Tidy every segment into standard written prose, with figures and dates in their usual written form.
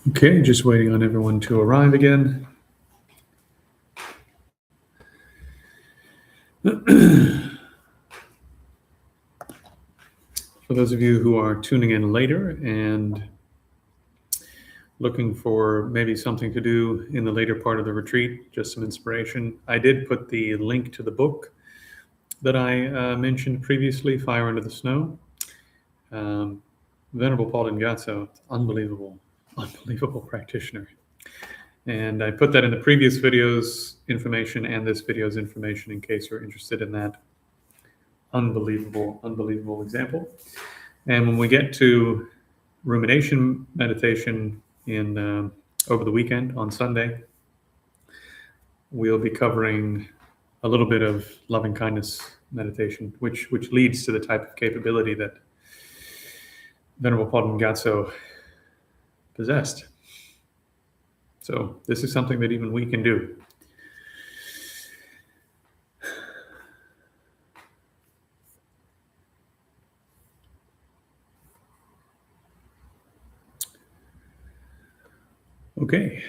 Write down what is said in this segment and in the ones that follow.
Okay, just waiting on everyone to arrive again. For those of you who are tuning in later and looking for maybe something to do in the later part of the retreat, just some inspiration, I did put the link to the book that I mentioned previously, Fire Under the Snow. Venerable Palden Gyatso, unbelievable practitioner. And I put that in the previous video's information and this video's information in case you're interested in that. Unbelievable example. And when we get to rumination meditation in over the weekend on Sunday, we'll be covering a little bit of loving kindness meditation, which leads to the type of capability that Venerable Palden Gyatso possessed. So this is something that even we can do. Okay,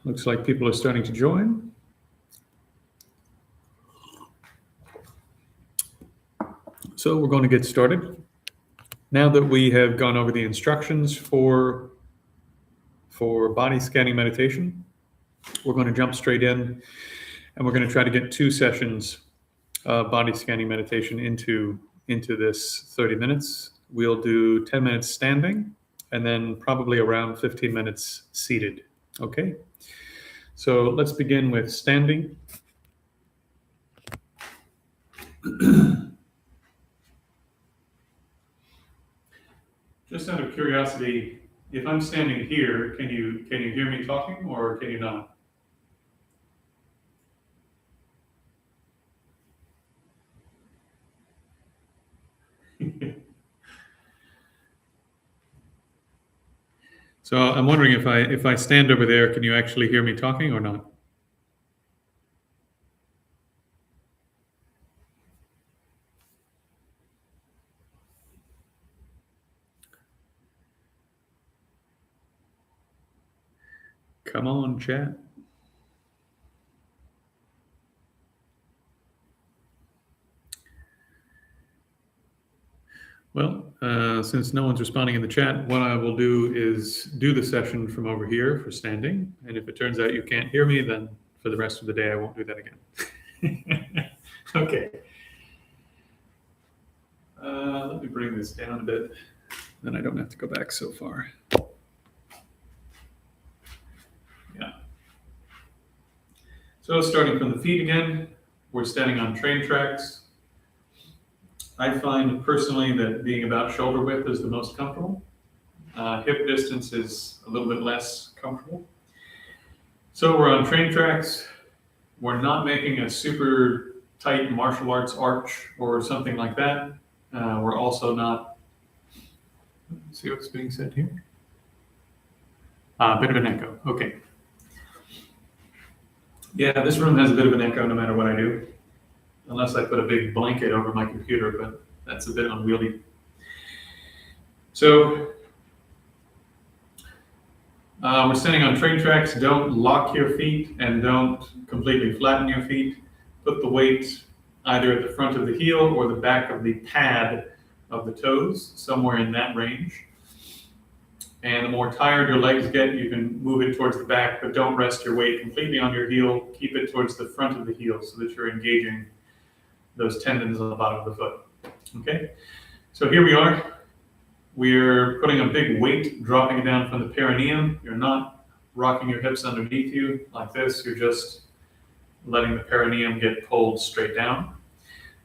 looks like people are starting to join. So we're going to get started. Now that we have gone over the instructions for body scanning meditation, we're going to jump straight in and we're going to try to get 2 sessions of body scanning meditation into this 30 minutes. We'll do 10 minutes standing and then probably around 15 minutes seated. Okay, so let's begin with standing. Just out of curiosity, if I'm standing here, can you hear me talking or can you not? So I'm wondering if I stand over there, can you actually hear me talking or not? Come on, chat. Well, since no one's responding in the chat, what I will do is do the session from over here for standing. And if it turns out you can't hear me, then for the rest of the day, I won't do that again. Okay. Let me bring this down a bit, then I don't have to go back so far. Yeah. So starting from the feet again, we're standing on train tracks. I find personally that being about shoulder width is the most comfortable. Hip distance is a little bit less comfortable. So we're on train tracks. We're not making a super tight martial arts arch or something like that. We're also not, let's see what's being said here. A bit of an echo, okay. Yeah, this room has a bit of an echo no matter what I do. Unless I put a big blanket over my computer, but that's a bit unwieldy. So we're standing on train tracks. Don't lock your feet and don't completely flatten your feet. Put the weight either at the front of the heel or the back of the pad of the toes, somewhere in that range. And the more tired your legs get, you can move it towards the back, but don't rest your weight completely on your heel. Keep it towards the front of the heel so that you're engaging those tendons on the bottom of the foot. Okay, so here we are. We're putting a big weight, dropping it down from the perineum. You're not rocking your hips underneath you like this. You're just letting the perineum get pulled straight down.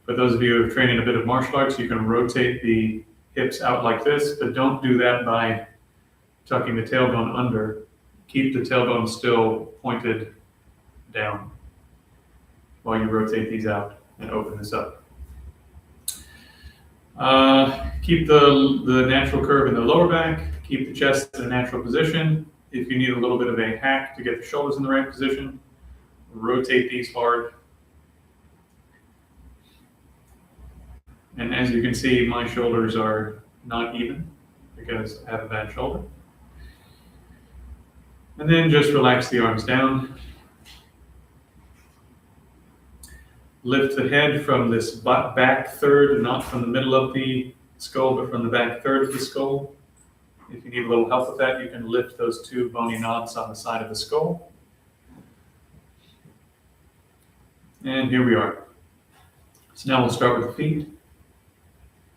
For those of you who have trained in a bit of martial arts, you can rotate the hips out like this, but don't do that by tucking the tailbone under. Keep the tailbone still pointed down while you rotate these out and open this up. Keep the natural curve in the lower back. Keep the chest in a natural position. If you need a little bit of a hack to get the shoulders in the right position, rotate these hard. And as you can see, my shoulders are not even because I have a bad shoulder. And then just relax the arms down. Lift the head from this back third, not from the middle of the skull, but from the back third of the skull. If you need a little help with that, you can lift those two bony knobs on the side of the skull. And here we are. So now we'll start with the feet.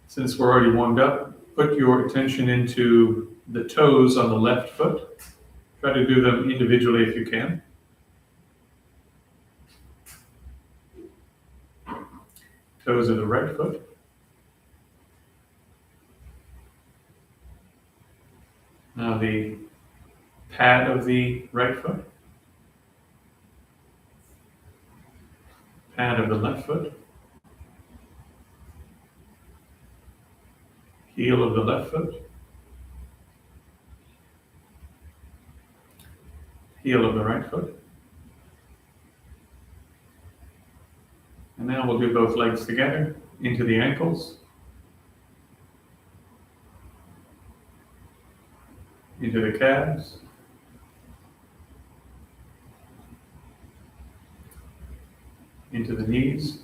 Since we're already warmed up, put your attention into the toes on the left foot. Try to do them individually if you can. Toes of the right foot. Now the pad of the right foot. Pad of the left foot. Heel of the left foot. Heel of the right foot. And now we'll do both legs together into the ankles. Into the calves. Into the knees.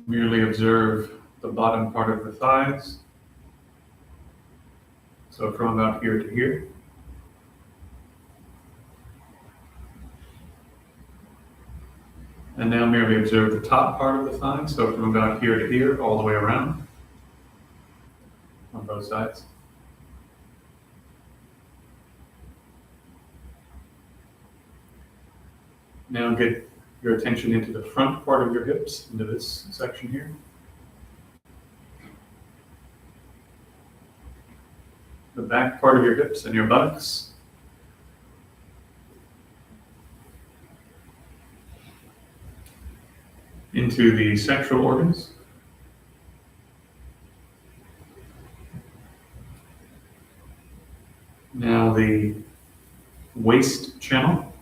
Merely observe the bottom part of the thighs. So from about here to here. And now merely observe the top part of the thigh. So from about here to here, all the way around on both sides. Now get your attention into the front part of your hips, into this section here. The back part of your hips and your buttocks. Into the sexual organs. Now the waist channel.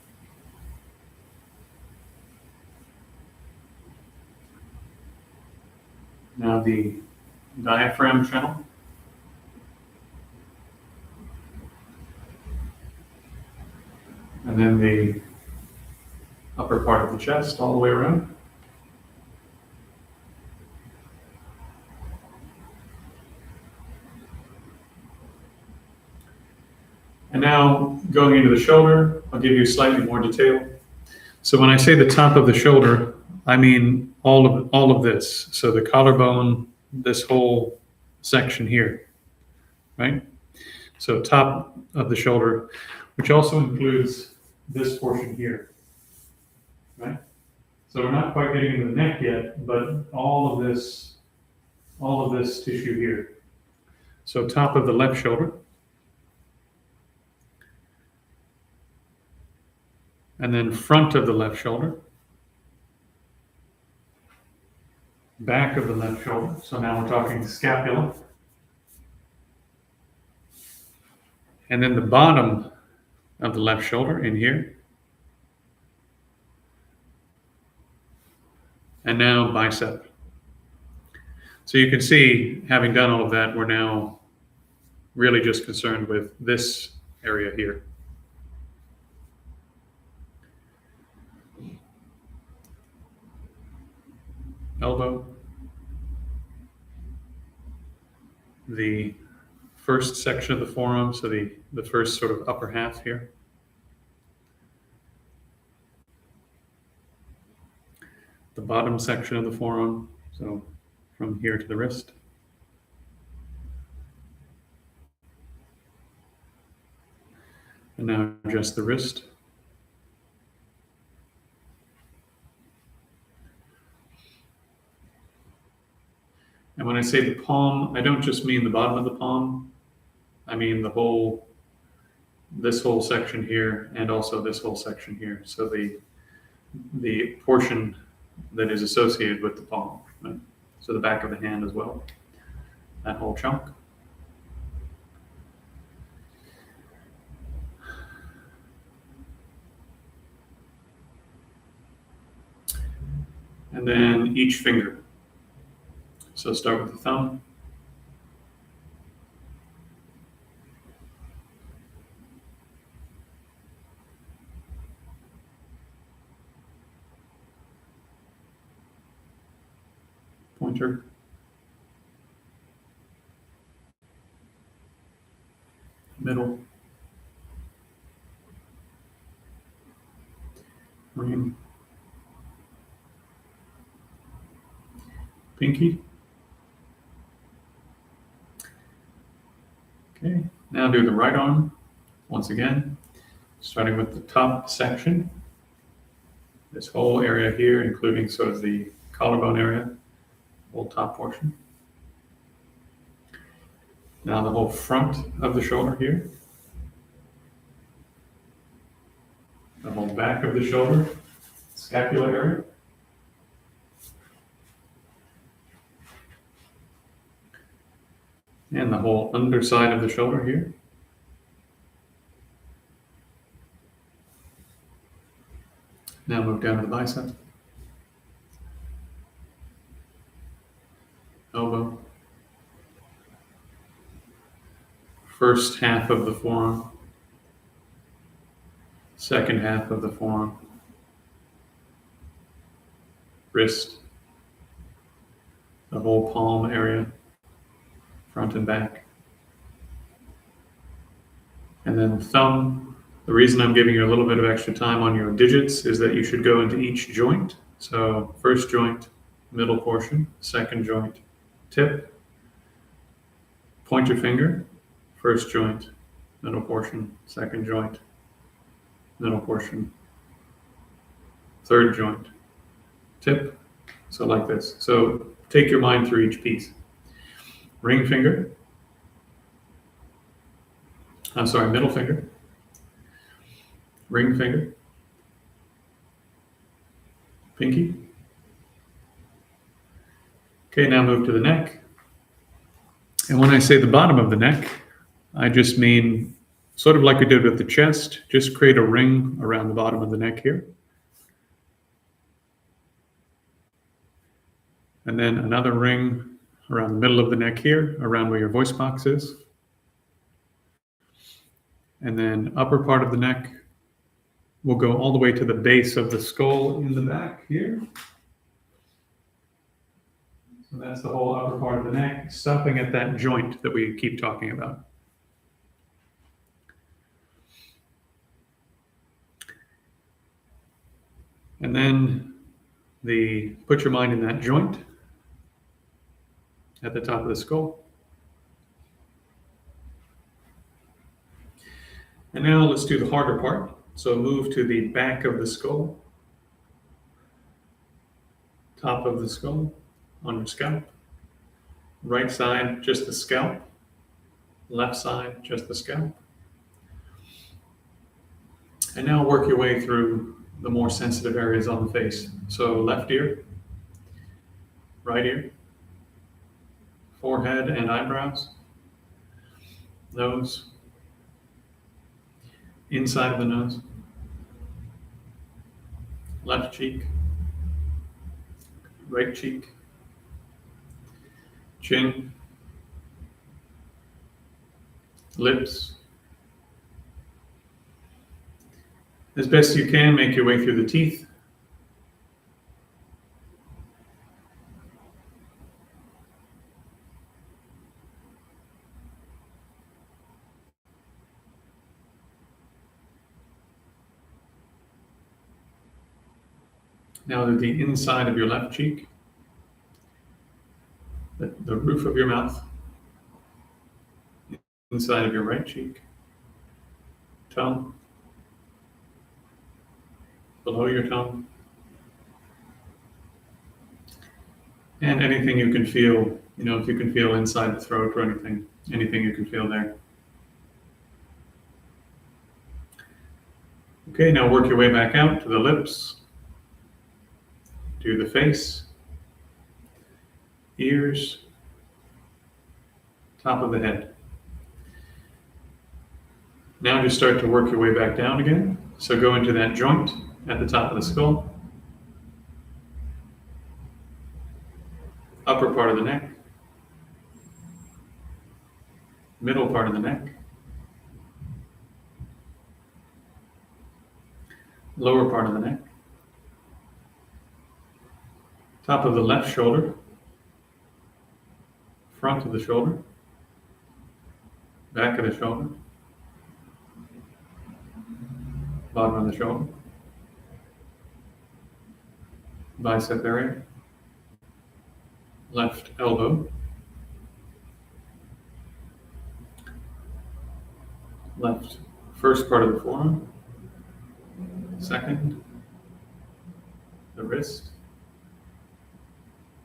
Now the diaphragm channel. And then the upper part of the chest all the way around. And now going into the shoulder, I'll give you slightly more detail. So when I say the top of the shoulder, I mean all of this. So the collarbone, this whole section here, right? So top of the shoulder, which also includes this portion here, right? So we're not quite getting into the neck yet, but all of this tissue here. So top of the left shoulder. And then front of the left shoulder. Back of the left shoulder. So now we're talking scapula. And then the bottom of the left shoulder in here. And now bicep. So you can see, having done all of that, we're now really just concerned with this area here. Elbow. The first section of the forearm, so the first sort of upper half here. The bottom section of the forearm, so from here to the wrist. And now just the wrist. And when I say the palm, I don't just mean the bottom of the palm. I mean this whole section here and also this whole section here. So the portion that is associated with the palm, right? So the back of the hand as well, that whole chunk. And then each finger. So start with the thumb. pointer, middle, ring, pinky. Okay, now do the right arm once again, starting with the top section. This whole area here, including sort of the collarbone area, whole top portion. Now the whole front of the shoulder here. The whole back of the shoulder, scapular area. And the whole underside of the shoulder here. Now move down to the bicep. Elbow. First half of the forearm. Second half of the forearm. Wrist. The whole palm area. Front and back. And then thumb. The reason I'm giving you a little bit of extra time on your digits is that you should go into each joint. So first joint, middle portion, second joint, tip, pointer finger, first joint, middle portion, second joint, middle portion, third joint, tip. So like this. So take your mind through each piece. Ring finger. Middle finger. Ring finger. Pinky. Okay, now move to the neck. And when I say the bottom of the neck, I just mean sort of like we did with the chest, just create a ring around the bottom of the neck here. And then another ring around the middle of the neck here, around where your voice box is. And then upper part of the neck will go all the way to the base of the skull in the back here. So that's the whole upper part of the neck, stopping at that joint that we keep talking about. And then put your mind in that joint at the top of the skull. And now let's do the harder part. So move to the back of the skull, top of the skull, on your scalp. Right side, just the scalp. Left side, just the scalp. And now work your way through the more sensitive areas on the face. So left ear, right ear, forehead and eyebrows, nose, inside of the nose, left cheek, right cheek, chin, lips. As best you can, make your way through the teeth. Now to the inside of your left cheek, the roof of your mouth, inside of your right cheek, tongue, below your tongue, and anything you can feel, if you can feel inside the throat or anything you can feel there. Okay, now work your way back out to the lips, to the face, ears, top of the head. Now just start to work your way back down again. So go into that joint at the top of the skull, upper part of the neck, middle part of the neck, lower part of the neck, top of the left shoulder, front of the shoulder, back of the shoulder, bottom of the shoulder, bicep area, left elbow, left first part of the forearm, second, the wrist,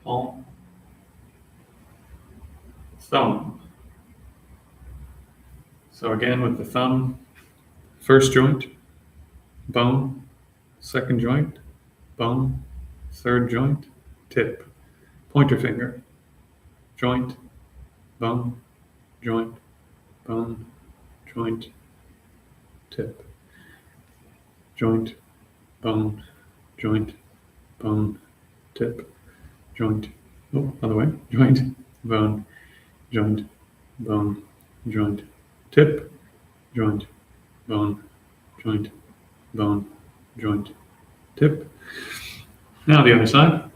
palm, thumb. So again with the thumb, first joint, bone, second joint, bone, third joint, tip, pointer finger, joint, bone, joint, bone, joint, tip, joint, bone, joint, bone, tip, joint, other way, joint, bone, joint, bone, joint, tip, joint, bone, joint, bone, joint, tip. Now the other side.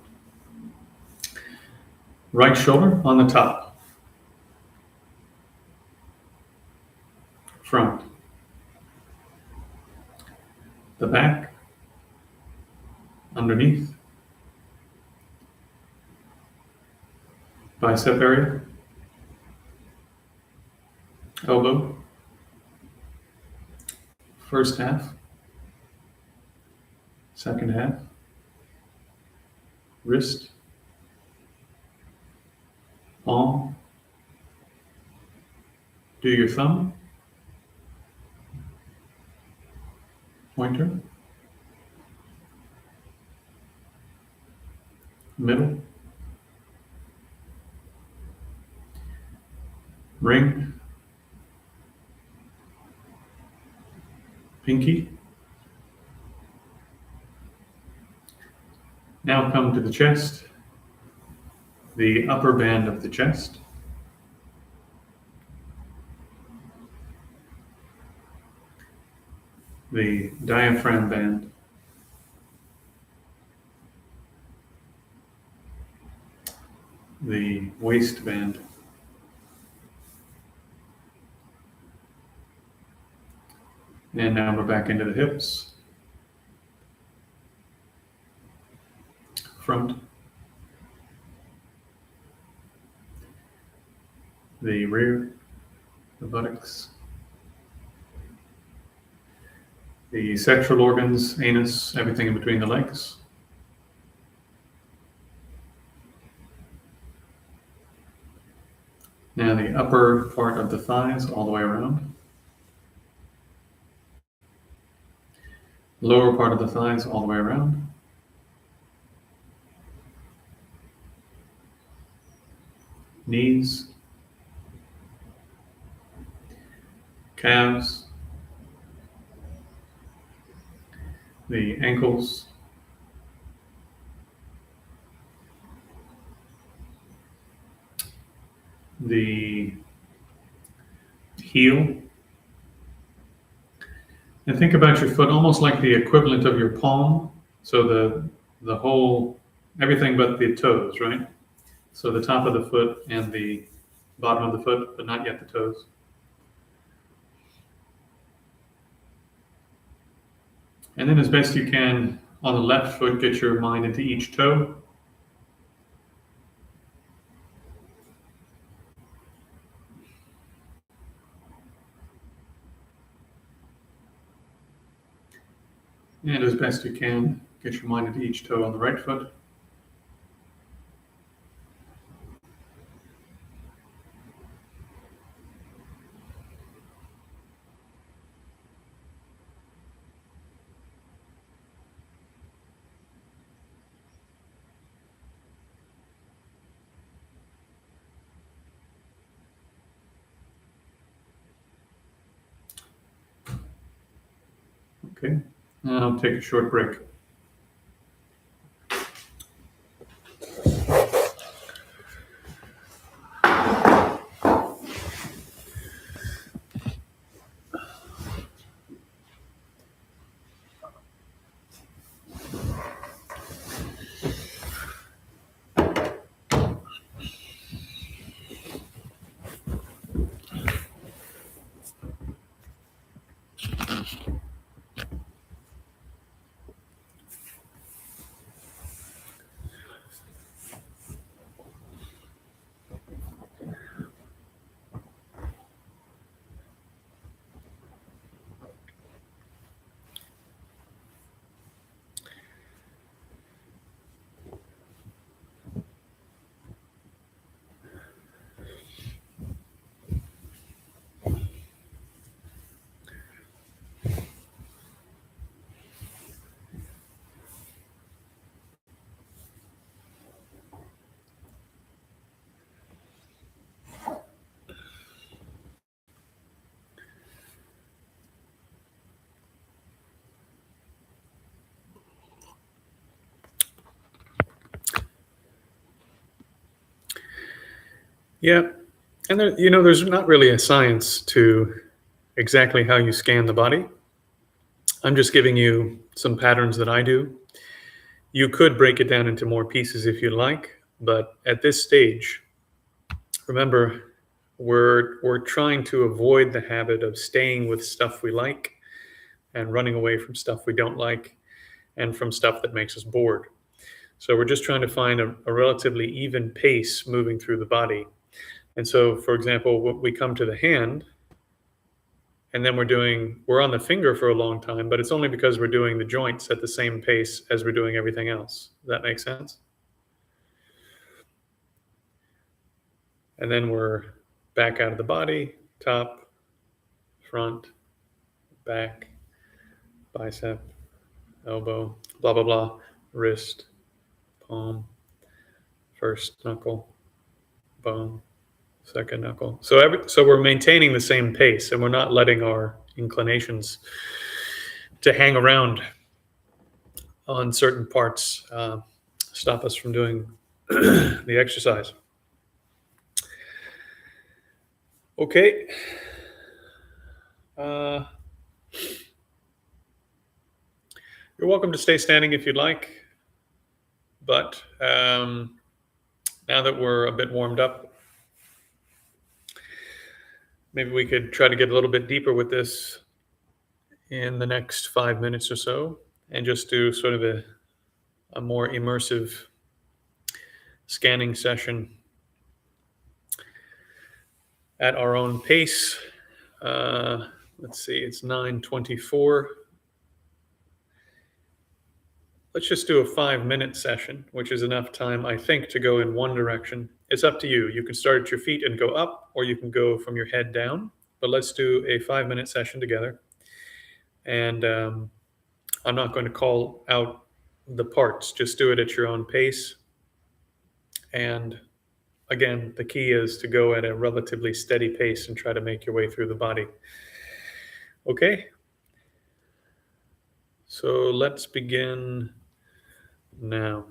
Right shoulder on the top. Front. The back. Underneath. Bicep area. Elbow. First half. Second half. Wrist. Palm. Do your thumb. Pointer. Middle. Ring. Pinky. Now come to the chest, the upper band of the chest. The diaphragm band. The waistband. And now we're back into the hips. Front. The rear, the buttocks. The sexual organs, anus, everything in between the legs. Now the upper part of the thighs all the way around. Lower part of the thighs all the way around. Knees. Calves. The ankles. The heel. And think about your foot almost like the equivalent of your palm. So the whole, everything but the toes, right? So the top of the foot and the bottom of the foot, but not yet the toes. And then as best you can, on the left foot, get your mind into each toe. And as best you can, get your mind into each toe on the right foot. Okay, I'll take a short break. Yeah, and there's not really a science to exactly how you scan the body. I'm just giving you some patterns that I do. You could break it down into more pieces if you like, but at this stage, remember, we're trying to avoid the habit of staying with stuff we like and running away from stuff we don't like and from stuff that makes us bored. So we're just trying to find a relatively even pace moving through the body. And so, for example, we come to the hand, and then we're on the finger for a long time, but it's only because we're doing the joints at the same pace as we're doing everything else. Does that make sense? And then we're back out of the body, top, front, back, bicep, elbow, blah, blah, blah, wrist, palm, first knuckle, bone, second knuckle. So we're maintaining the same pace, and we're not letting our inclinations to hang around on certain parts stop us from doing the exercise. Okay. You're welcome to stay standing if you'd like, but now that we're a bit warmed up, maybe we could try to get a little bit deeper with this in the next 5 minutes or so, and just do sort of a more immersive scanning session at our own pace. Let's see, it's 9:24. Let's just do a 5-minute session, which is enough time, I think, to go in one direction. It's up to you. You can start at your feet and go up, or you can go from your head down. But let's do a 5-minute session together. And I'm not going to call out the parts, just do it at your own pace. And again, the key is to go at a relatively steady pace and try to make your way through the body. Okay? So let's begin now.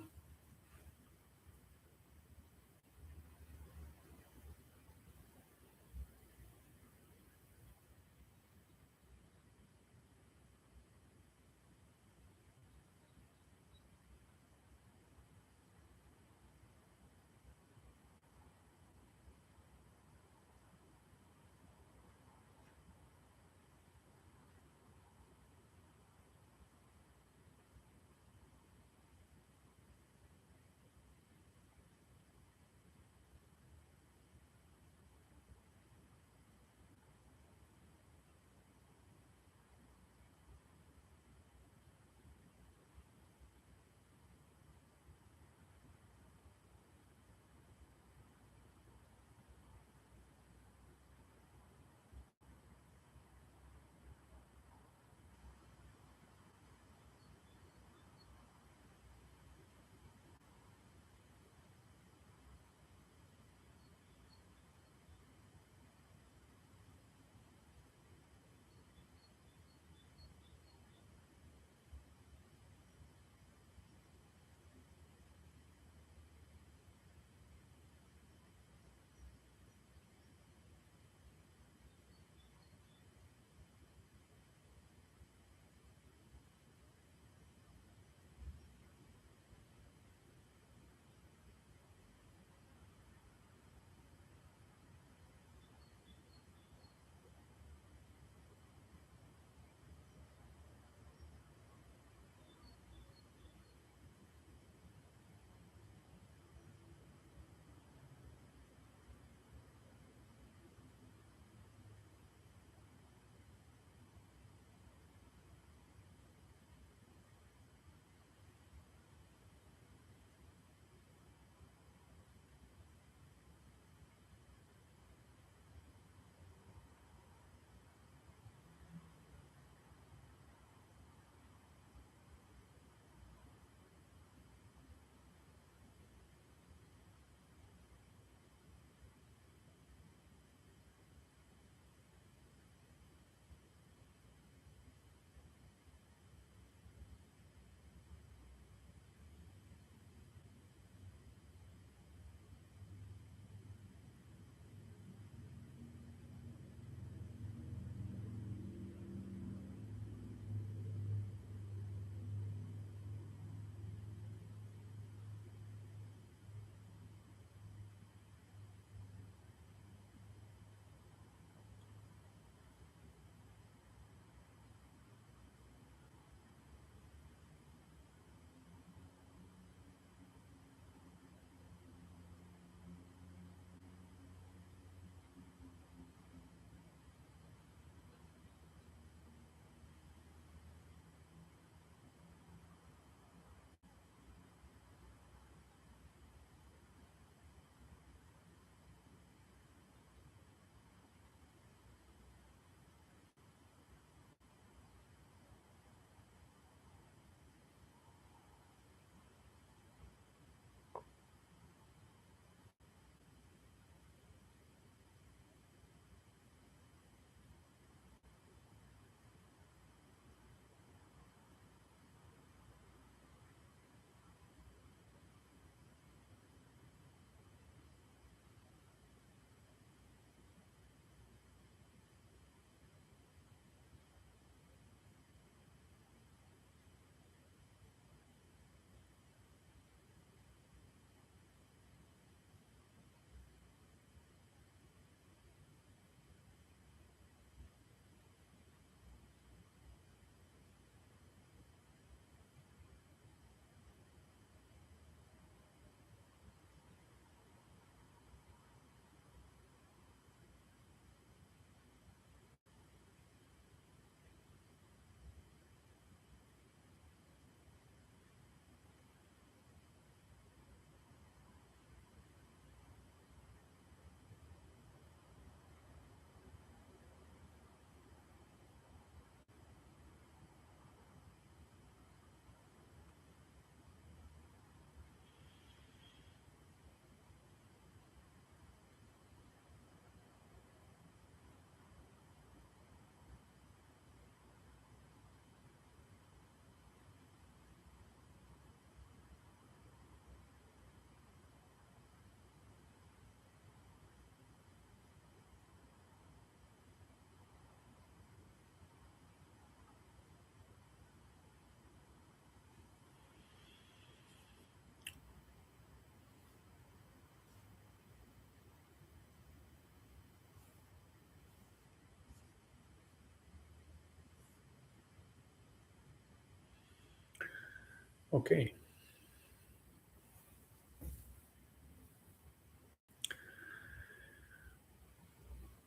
Okay.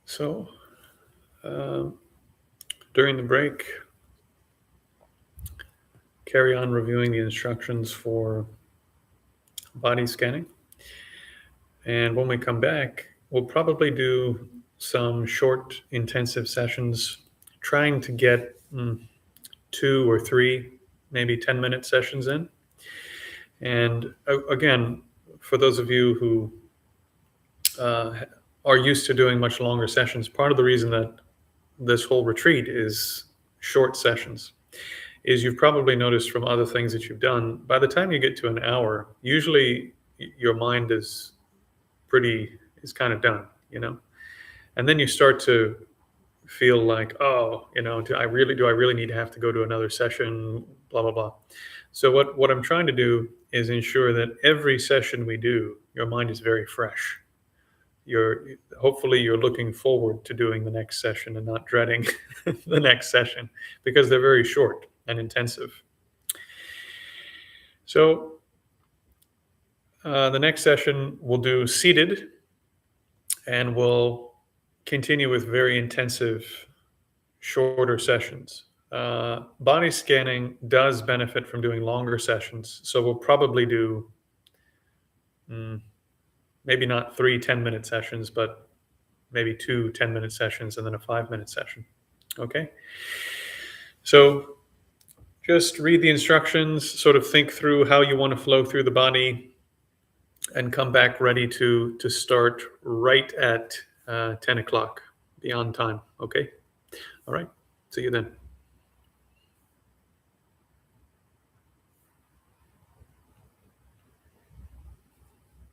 So um, during the break, carry on reviewing the instructions for body scanning. And when we come back, we'll probably do some short, intensive sessions, trying to get 2 or 3, maybe 10-minute sessions in. And again, for those of you who are used to doing much longer sessions, part of the reason that this whole retreat is short sessions is you've probably noticed from other things that you've done, by the time you get to an hour, usually your mind is kind of done, and then you start to feel like, oh, do I really need to have to go to another session, blah blah blah. So what I'm trying to do is ensure that every session we do, your mind is very fresh. Hopefully you're looking forward to doing the next session and not dreading the next session, because they're very short and intensive. So the next session we'll do seated, and we'll continue with very intensive, shorter sessions. Body scanning does benefit from doing longer sessions, so we'll probably do maybe not 3 10-minute sessions, but maybe 2 10-minute sessions and then a 5-minute session. Okay? So just read the instructions, sort of think through how you want to flow through the body, and come back ready to start right at 10 o'clock, beyond time. Okay? All right. See you then.